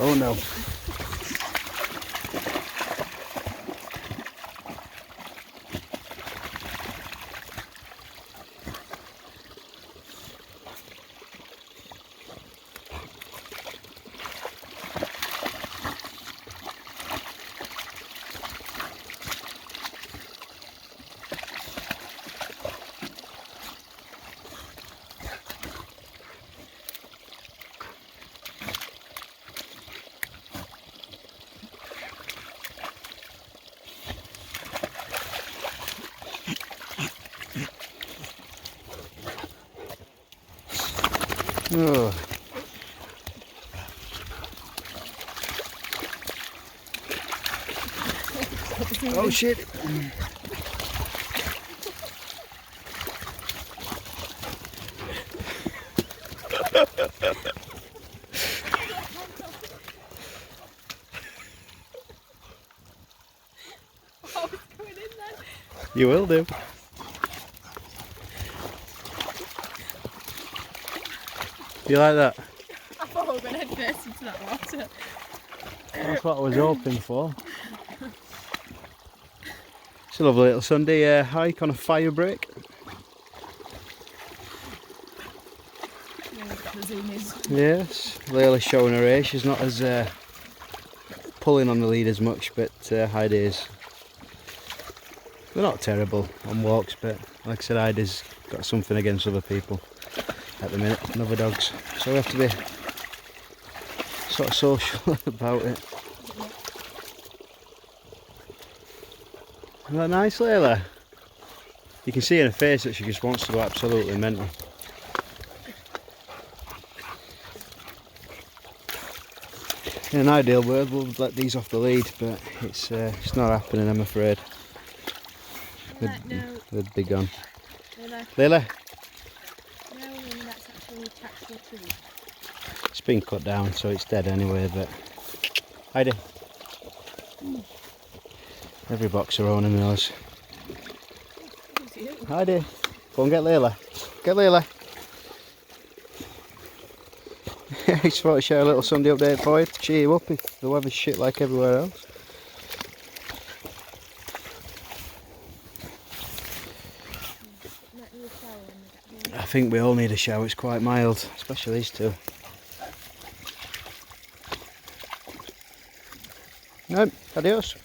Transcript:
Oh no. Oh. Oh shit. Oh, it's going in then. You will do. You like that? I thought we were going to head first into that water. That's what I was hoping for. It's a lovely little Sunday hike on a fire break. Yeah, we've got the zoomies. Yes, Layla's showing her age. She's not as pulling on the lead as much, but Heidi's. They're not terrible on walks, but like I said, Heidi's got something against other people at the minute, and other dogs. So we have to be sort of social about it. Isn't that nice, Layla? You can see in her face that she just wants to go absolutely mental. In an ideal world, we'll let these off the lead, but it's not happening, I'm afraid. They'd be gone. Layla? No, that's actually attached to a tree. It's been cut down, so it's dead anyway, but... Heidi. Every boxer owner knows. Heidi, go and get Layla. Get Layla. I just thought I'd share a little Sunday update for you to cheer you up if the weather's shit like everywhere else. I think we all need a shower, it's quite mild, especially these two. No, adios.